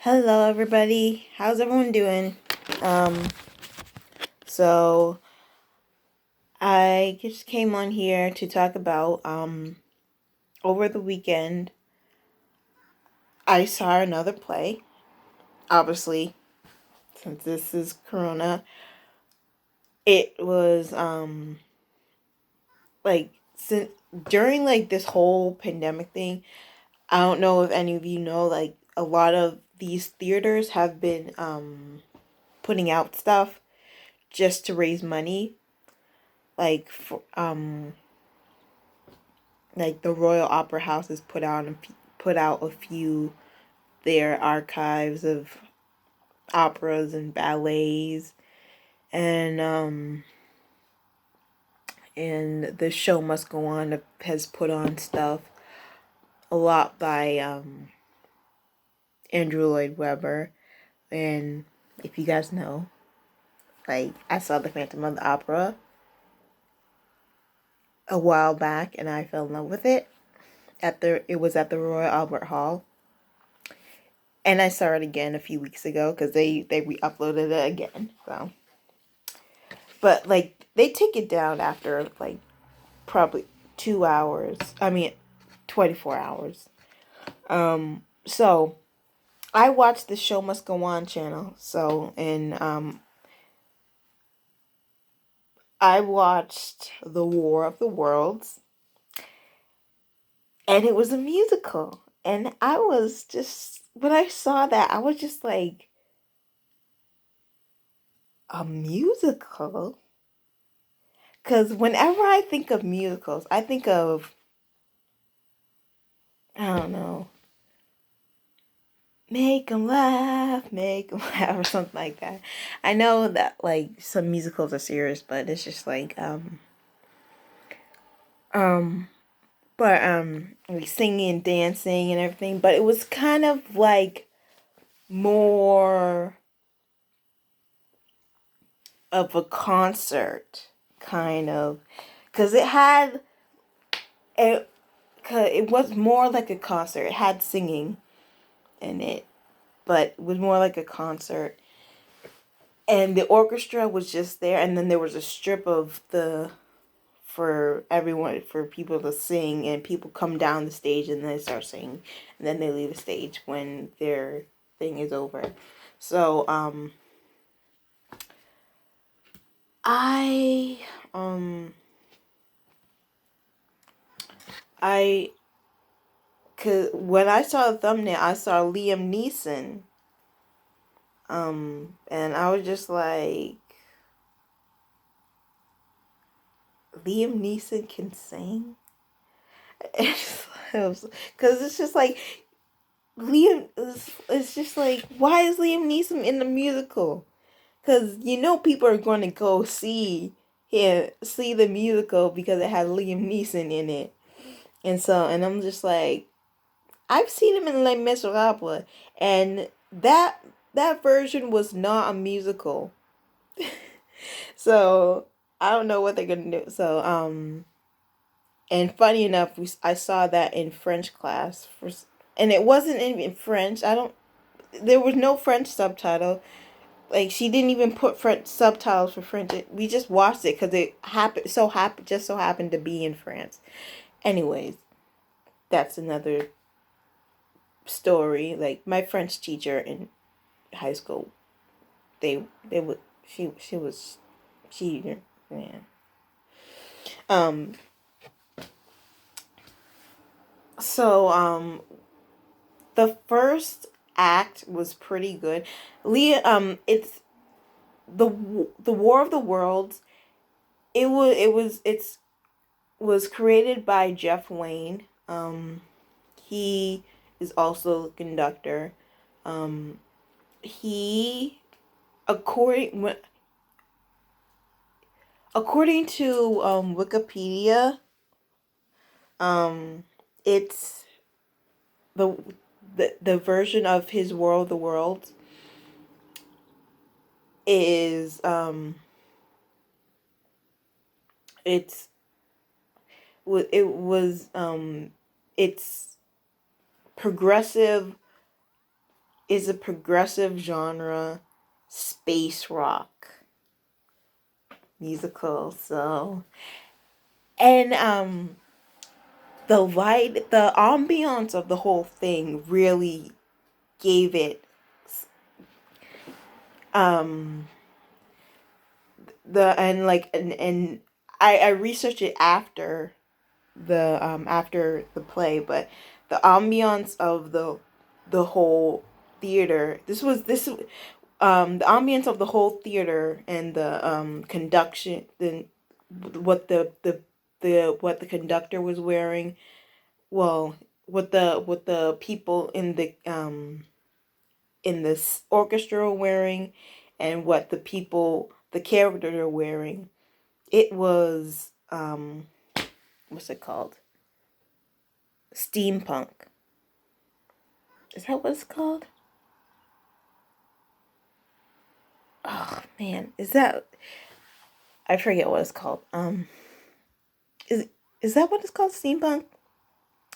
Hello, everybody. How's everyone doing? Um, so I just came on here to talk about over the weekend I saw another play. Obviously, since this is Corona, it was like since during like this whole pandemic thing. I don't know if any of you know, like a lot of these theaters have been putting out stuff just to raise money, like for like the Royal Opera House has put out a few their archives of operas and ballets, and the show must go on has put on stuff a lot by Andrew Lloyd Webber. And if you guys know, like, I saw the Phantom of the Opera a while back and I fell in love with it. It was at the Royal Albert Hall. And I saw it again a few weeks ago because they re-uploaded it again. So, but like they take it down after like probably 2 hours. I mean, 24 hours. So I watched the Show Must Go On channel. So and I watched The War of the Worlds, and it was a musical. And I was just when I saw that, I was just like, a musical? Because whenever I think of musicals, I think of, I don't know, make 'em laugh, or something like that. I know that like some musicals are serious, but it's just like um, like singing, dancing, and everything. But it was kind of like more of a concert, kind of, because it, cause it was more like a concert. It had singing in it, but it was more like a concert. And the orchestra was just there, and then there was a strip of for people to sing, and people come down the stage and they start singing, and then they leave the stage when their thing is over. So I um I cause when I saw the thumbnail, I saw Liam Neeson, and I was just like, Liam Neeson can sing. Because it's just like Liam is just like, why is Liam Neeson in the musical? Because people are going to go see the musical because it had Liam Neeson in it. And I'm just like, I've seen him in Les Miserables, and that version was not a musical. So I don't know what they're gonna do. So and funny enough, I saw that in French class and it wasn't in French. I don't. There was no French subtitle. Like, she didn't even put French subtitles for French. We just watched it because it just so happened to be in France. Anyways, that's another story. Like, my French teacher in high school, they would she was she yeah. Um. So the first act was pretty good. It's the War of the Worlds. It was created by Jeff Wayne. He is also a conductor. Um, he according according to Wikipedia, um, it's the the version of his War of the Worlds is it's it was it's progressive is a progressive genre space rock musical. So, and the ambiance of the whole thing really gave it um the and like and I researched it after the play, but the ambiance of the whole theater, the ambiance of the whole theater and the conduction, the what the what the conductor was wearing, well, what the people in this orchestra are wearing, and what the characters are wearing. It was what's it called? Steampunk. Is that what it's called? Oh man, is that, I forget what it's called. Is is that what it's called? Steampunk?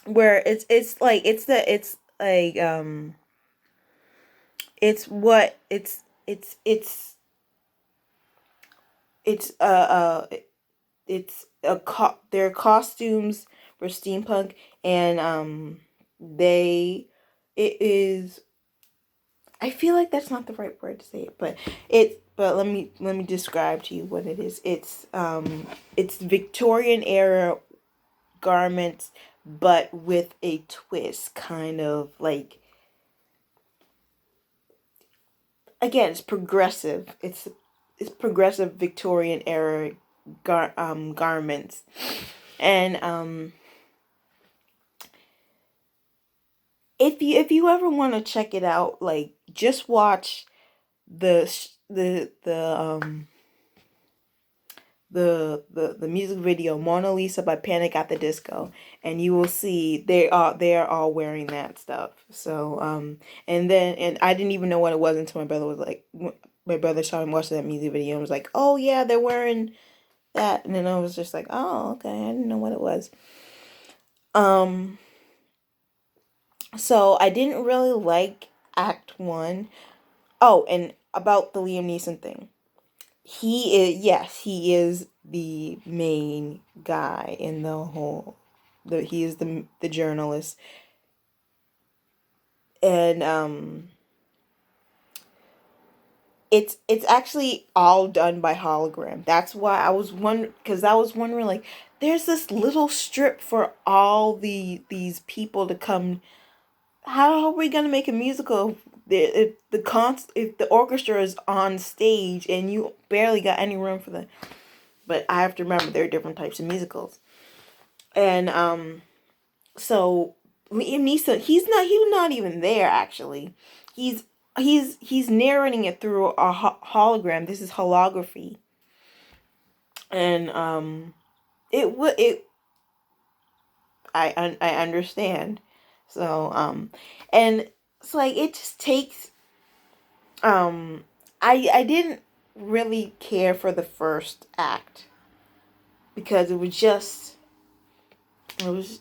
Where it's like it's like it's what it's it's their costumes for steampunk, and they it is, I feel like that's not the right word to say it, but let me describe to you what it is. It's Victorian era garments, but with a twist, kind of like, again, it's progressive. It's progressive Victorian era garments, and if you ever want to check it out, like, just watch the the music video Mona Lisa by Panic at the Disco, and you will see they are all wearing that stuff. So and I didn't even know what it was until my brother saw me watching that music video and was like, "Oh yeah, they're wearing that." And then I was just like, "Oh, okay, I didn't know what it was." Um so I didn't really like Act 1. Oh, and about the Liam Neeson thing. He is the main guy in the whole, he is the journalist, and it's actually all done by hologram. That's why I was wondering, like, there's this little strip for all these people to come. How are we gonna make a musical if the orchestra is on stage and you barely got any room for them? But I have to remember there are different types of musicals. And so Liam Neeson, he's not even there actually. He's he's narrating it through a hologram. This is holography. And it I understand. So and it's like, it just takes I didn't really care for the first act because it was,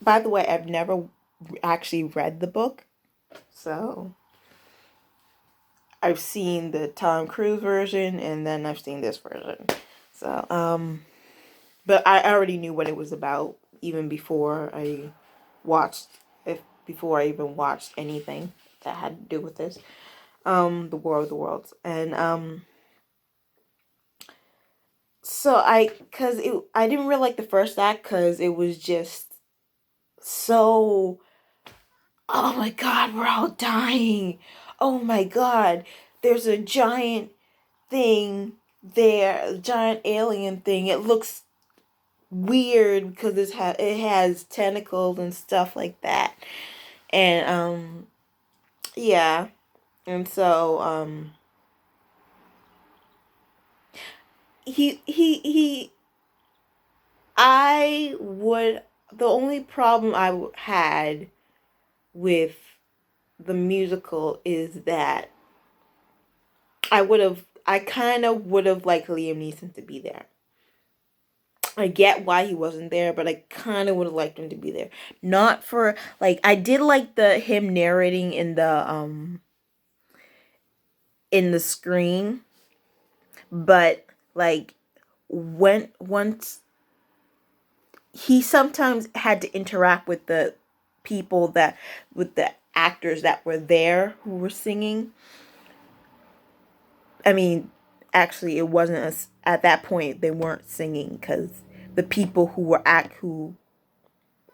by the way, I've never actually read the book. So I've seen the Tom Cruise version, and then I've seen this version. So but I already knew what it was about even watched before I even watched anything that had to do with this. The War of the Worlds. And so I didn't really like the first act cuz it was just so, oh my god, we're all dying. Oh my god, there's a giant thing there, a giant alien thing. It looks weird because it has tentacles and stuff like that. And yeah. And so he I would the only problem I had with the musical is that I kind of would have liked Liam Neeson to be there. I get why he wasn't there, but I kind of would have liked him to be there. Not for like I did like the him narrating in the screen, but like when once he sometimes had to interact with the people that with the actors that were there who were singing. I mean, actually, it wasn't at that point they weren't singing because the people who were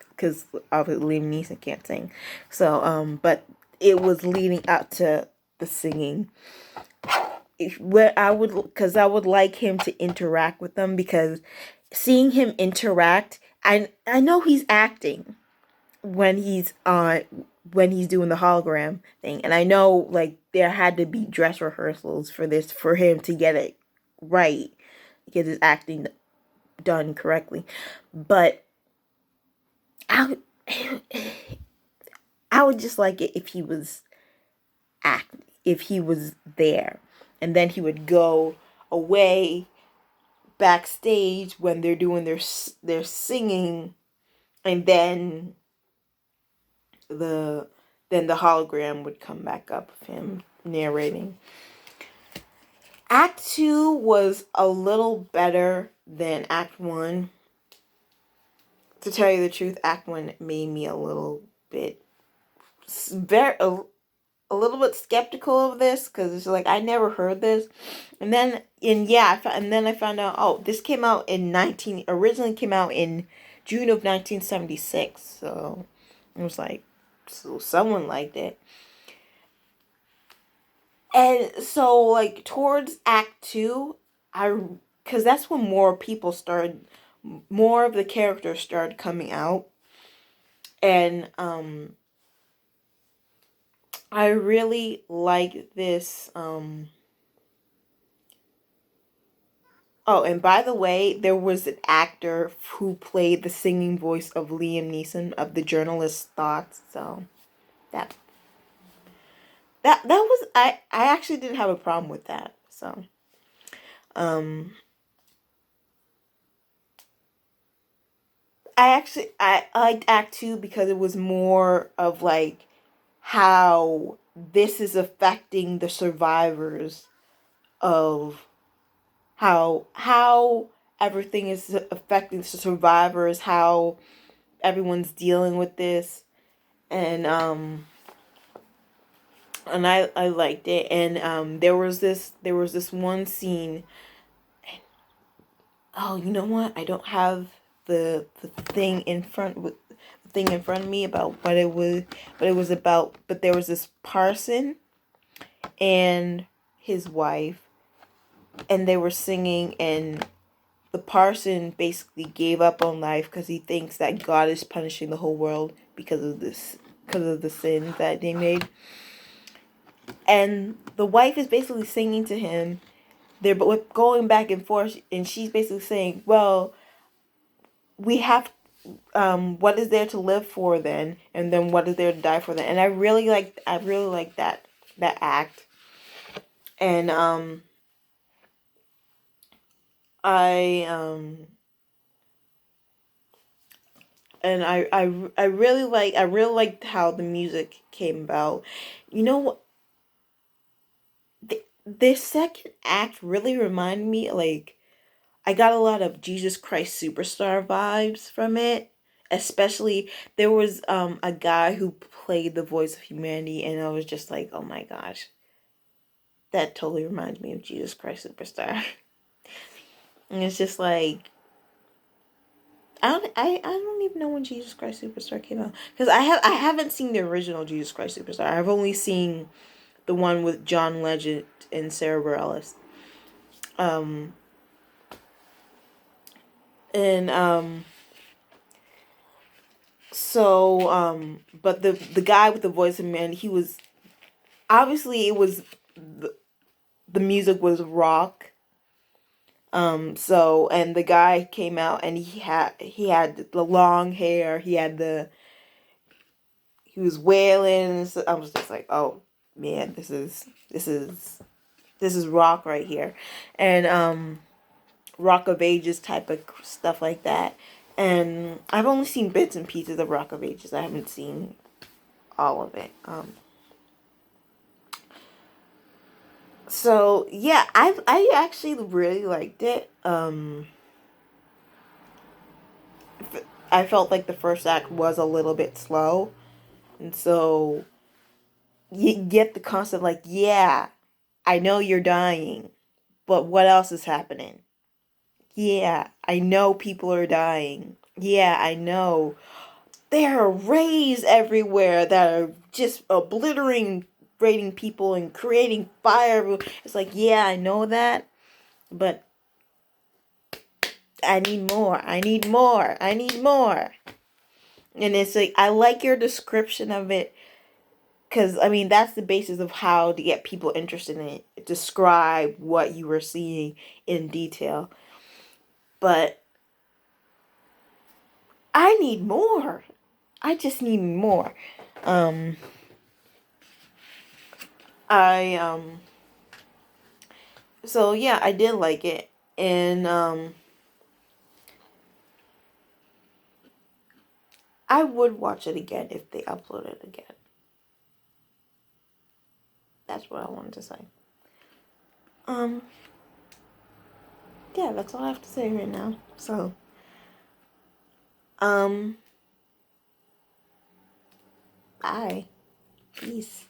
because obviously Liam Neeson can't sing, so but it was leading up to the singing. Where I would like him to interact with them, because seeing him interact, I know he's acting when he's doing the hologram thing, and I know like there had to be dress rehearsals for this for him to get it right, get his acting done correctly, but I I would just like it if he was if he was there, and then he would go away backstage when they're doing their singing, and the the hologram would come back up of him narrating. Act 2 was a little better than Act 1. To tell you the truth, Act 1 made me a little bit a little bit skeptical of this, because it's like I never heard this, and then I found out, oh, this came out originally came out in June of 1976, so it was like, so someone liked it. And so like towards Act 2, because that's when more of the characters started coming out, and I really like this. Oh, and by the way, there was an actor who played the singing voice of Liam Neeson, of the journalist's thoughts. So that was, I actually didn't have a problem with that. So I liked Act 2 because it was more of like how this is affecting the survivors, of how everything is affecting the survivors, how everyone's dealing with this, and I liked it. And there was this one scene. Oh, you know what? I don't have the thing in front of me about what it was about. But there was this parson and his wife, and they were singing, and the parson basically gave up on life because he thinks that God is punishing the whole world because of the sins that they made. And the wife is basically singing to him. They're going back and forth, and she's basically saying, well, we have, what is there to live for then, and then what is there to die for then. And I really like that act. And I and I really liked how the music came about. You know what? This second act really reminded me, like, I got a lot of Jesus Christ Superstar vibes from it. Especially there was a guy who played the voice of humanity, and I was just like, oh my gosh, that totally reminds me of Jesus Christ Superstar. And it's just like, I don't even know when Jesus Christ Superstar came out, because I haven't seen the original Jesus Christ Superstar. I've only seen the one with John Legend and Sarah Bareilles. And but the guy with the voice of man, he was obviously, it was the music was rock. So, and the guy came out, and he had the long hair, he was wailing. So I was just like, oh man, this is rock right here. And Rock of Ages type of stuff like that. And I've only seen bits and pieces of Rock of Ages. I haven't seen all of it. So yeah, I actually really liked it. I felt like the first act was a little bit slow, and so you get the concept like, yeah, I know you're dying, but what else is happening? Yeah, I know people are dying. Yeah, I know. There are rays everywhere that are just obliterating people and creating fire. It's like, yeah, I know that, but I need more. I need more. I need more. And it's like, I like your description of it because, I mean, that's the basis of how to get people interested in it. Describe what you were seeing in detail. But I need more. I just need more. Um, I so yeah, I did like it. And I would watch it again if they upload it again. That's what I wanted to say. Um, yeah, that's all I have to say right now. So, um, bye. Peace.